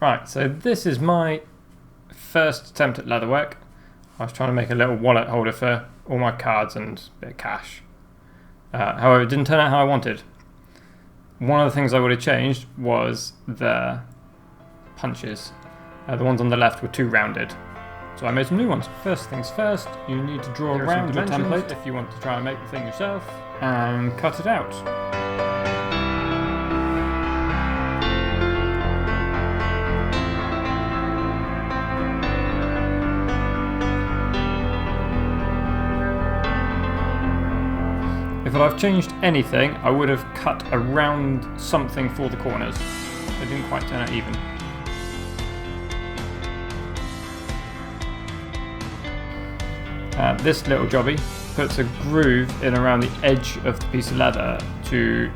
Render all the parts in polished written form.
Right, so this is my first attempt at leatherwork. I was trying to make a little wallet holder for all my cards and a bit of cash. However, it didn't turn out how I wanted. One of the things I would have changed was the punches. The ones on the left were too rounded. So I made some new ones. First things first, you need to draw around your template if you want to try and make the thing yourself, and cut it out. If I've changed anything, I would have cut around something for the corners. They didn't quite turn out even. This little jobby puts a groove in around the edge of the piece of leather to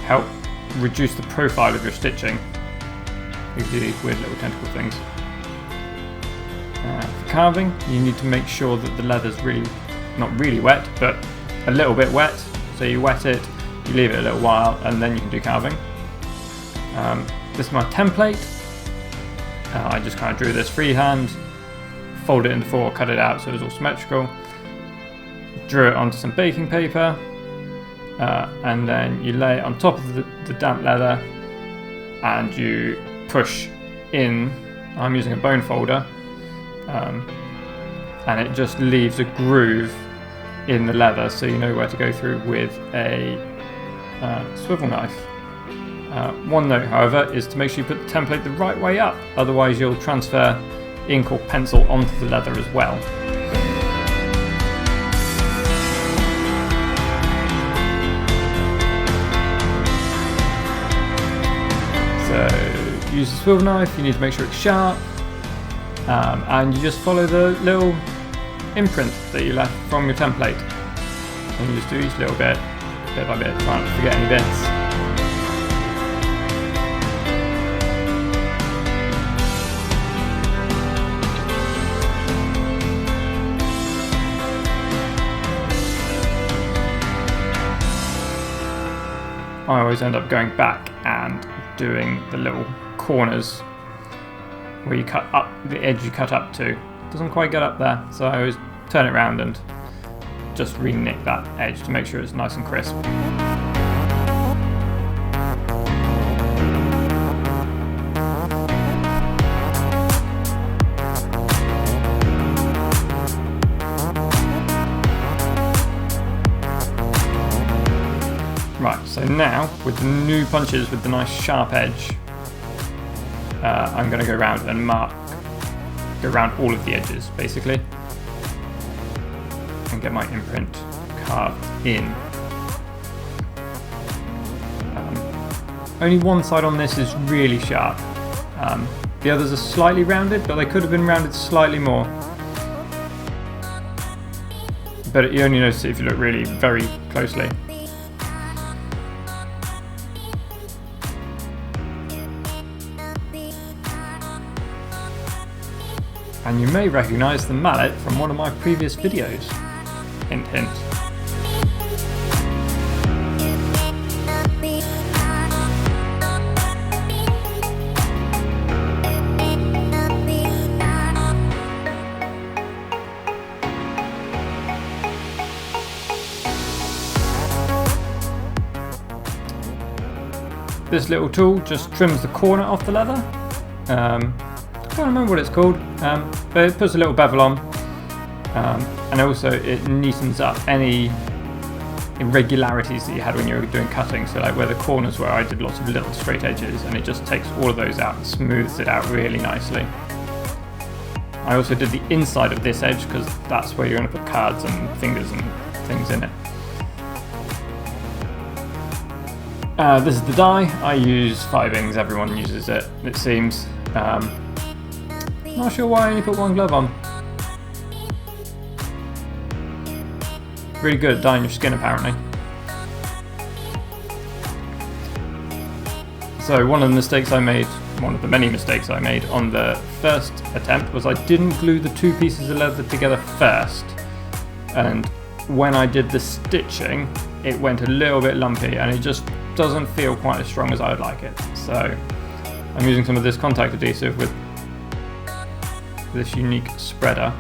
help reduce the profile of your stitching. These weird little tentacle things. For carving, you need to make sure that the leather's not really wet, but a little bit wet. So you wet it, you leave it a little while, and then you can do carving. This is my template. I just kind of drew this freehand, fold it into four, cut it out so it was all symmetrical. Drew it onto some baking paper, and then you lay it on top of the damp leather, and you push in. I'm using a bone folder, and it just leaves a groove in the leather so you know where to go through with a swivel knife. One note, however, is to make sure you put the template the right way up, otherwise you'll transfer ink or pencil onto the leather as well. So use the swivel knife, you need to make sure it's sharp, and you just follow the little imprint that you left from your template, and you just do each little bit by bit, try not to forget any bits. I always end up going back and doing the little corners where you cut up, the edge you cut up to. Doesn't quite get up there, so I always turn it around and just re-nick that edge to make sure it's nice and crisp. Right, so now with the new punches with the nice sharp edge, I'm going to go around and go around all of the edges basically, and get my imprint carved in. Only one side on this is really sharp. The others are slightly rounded, but they could have been rounded slightly more. But you only notice it if you look really very closely. And you may recognise the mallet from one of my previous videos. Hint, hint. This little tool just trims the corner off the leather. I can't remember what it's called, but it puts a little bevel on, and also it neatens up any irregularities that you had when you were doing cutting. So like where the corners were, I did lots of little straight edges, and it just takes all of those out and smooths it out really nicely. I also did the inside of this edge because that's where you're going to put cards and fingers and things in it. This is the die. I use 5-ings, everyone uses it, it seems. Not sure why I only put one glove on. Really good at dyeing your skin apparently. So one of the many mistakes I made on the first attempt was I didn't glue the two pieces of leather together first, and when I did the stitching it went a little bit lumpy and it just doesn't feel quite as strong as I would like it. So I'm using some of this contact adhesive with this unique spreader,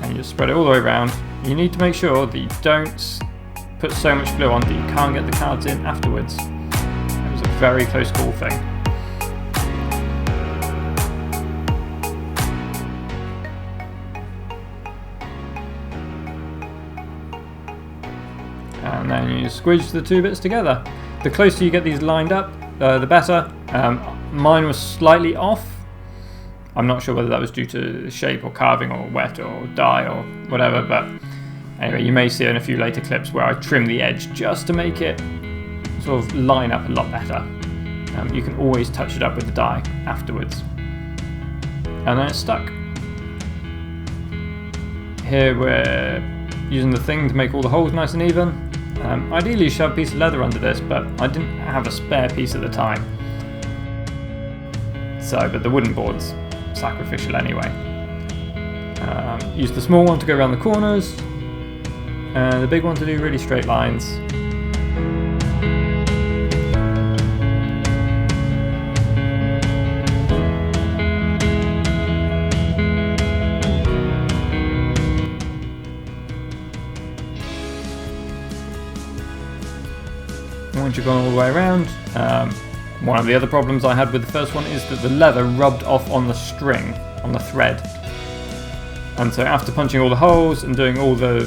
and you just spread it all the way around. You need to make sure that you don't put so much glue on that you can't get the cards in afterwards. It was a very close call thing. And then you squidge the two bits together. The closer you get these lined up, the better. Mine was slightly off. I'm not sure whether that was due to shape or carving or wet or dye or whatever, but anyway, you may see in a few later clips where I trim the edge just to make it sort of line up a lot better. You can always touch it up with the dye afterwards. And then it's stuck. Here we're using the thing to make all the holes nice and even. Ideally you should have a piece of leather under this, but I didn't have a spare piece at the time. But the wooden board's sacrificial anyway. Use the small one to go around the corners, and the big one to do really straight lines. Once you've gone all the way around, one of the other problems I had with the first one is that the leather rubbed off on the string, on the thread. And so after punching all the holes and doing all the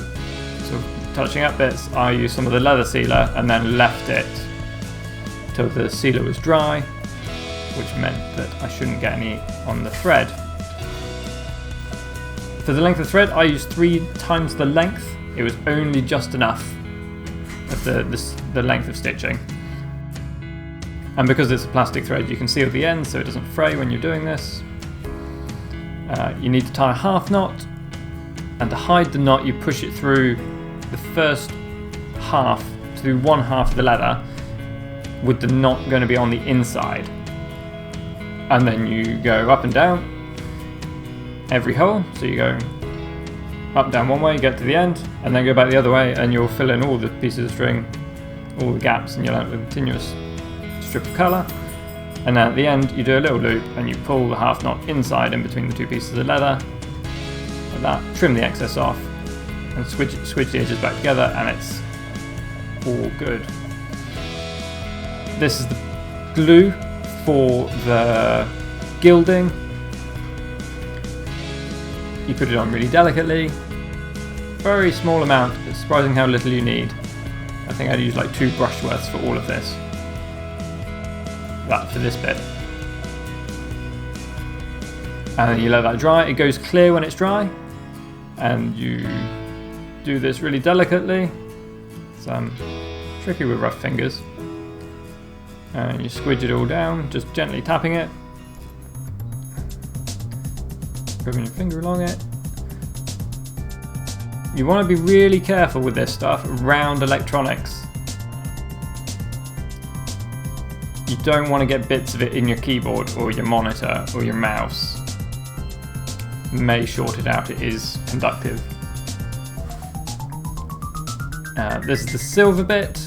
sort of touching up bits, I used some of the leather sealer and then left it till the sealer was dry, which meant that I shouldn't get any on the thread. For the length of thread, I used 3 times the length. It was only just enough of the length of stitching. And because it's a plastic thread, you can seal the end so it doesn't fray when you're doing this. You need to tie a half knot, and to hide the knot you push it through the first half, through one half of the leather, with the knot going to be on the inside. And then you go up and down every hole, so you go up, down one way, get to the end, and then go back the other way, and you'll fill in all the pieces of string, all the gaps, and you'll have a continuous strip of colour. And then at the end you do a little loop and you pull the half knot inside in between the 2 pieces of leather, like that, trim the excess off and switch the edges back together, and it's all good. This is the glue for the gilding. You put it on really delicately, very small amount. It's surprising how little you need. I think I'd use like 2 brush worths for all of this. That for this bit. And then you let that dry. It goes clear when it's dry, and you do this really delicately. It's tricky with rough fingers. And you squidge it all down, just gently tapping it, rubbing your finger along it. You want to be really careful with this stuff around electronics. You don't want to get bits of it in your keyboard or your monitor or your mouse. You may short it out, it is conductive. This is the silver bit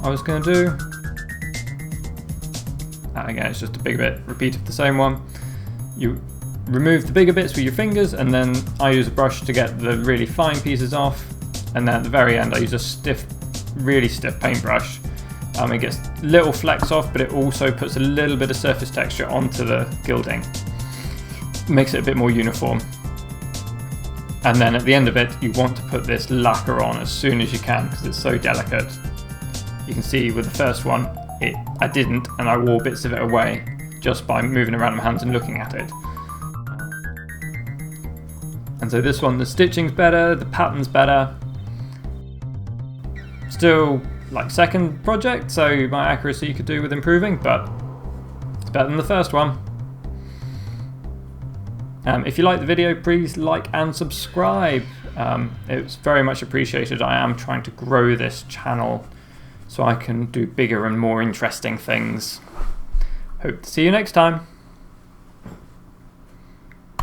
I was going to do. And again, it's just a big bit, repeat of the same one. You remove the bigger bits with your fingers, and then I use a brush to get the really fine pieces off. And then at the very end I use a really stiff paintbrush. It gets little flecks off, but it also puts a little bit of surface texture onto the gilding. Makes it a bit more uniform. And then at the end of it, you want to put this lacquer on as soon as you can, because it's so delicate. You can see with the first one, I didn't, and I wore bits of it away just by moving around my hands and looking at it. And so this one, the stitching's better, the pattern's better. Still like second project, so my accuracy could do with improving, but it's better than the first one. If you like the video, please like and subscribe. It's very much appreciated. I am trying to grow this channel so I can do bigger and more interesting things. Hope to see you next time.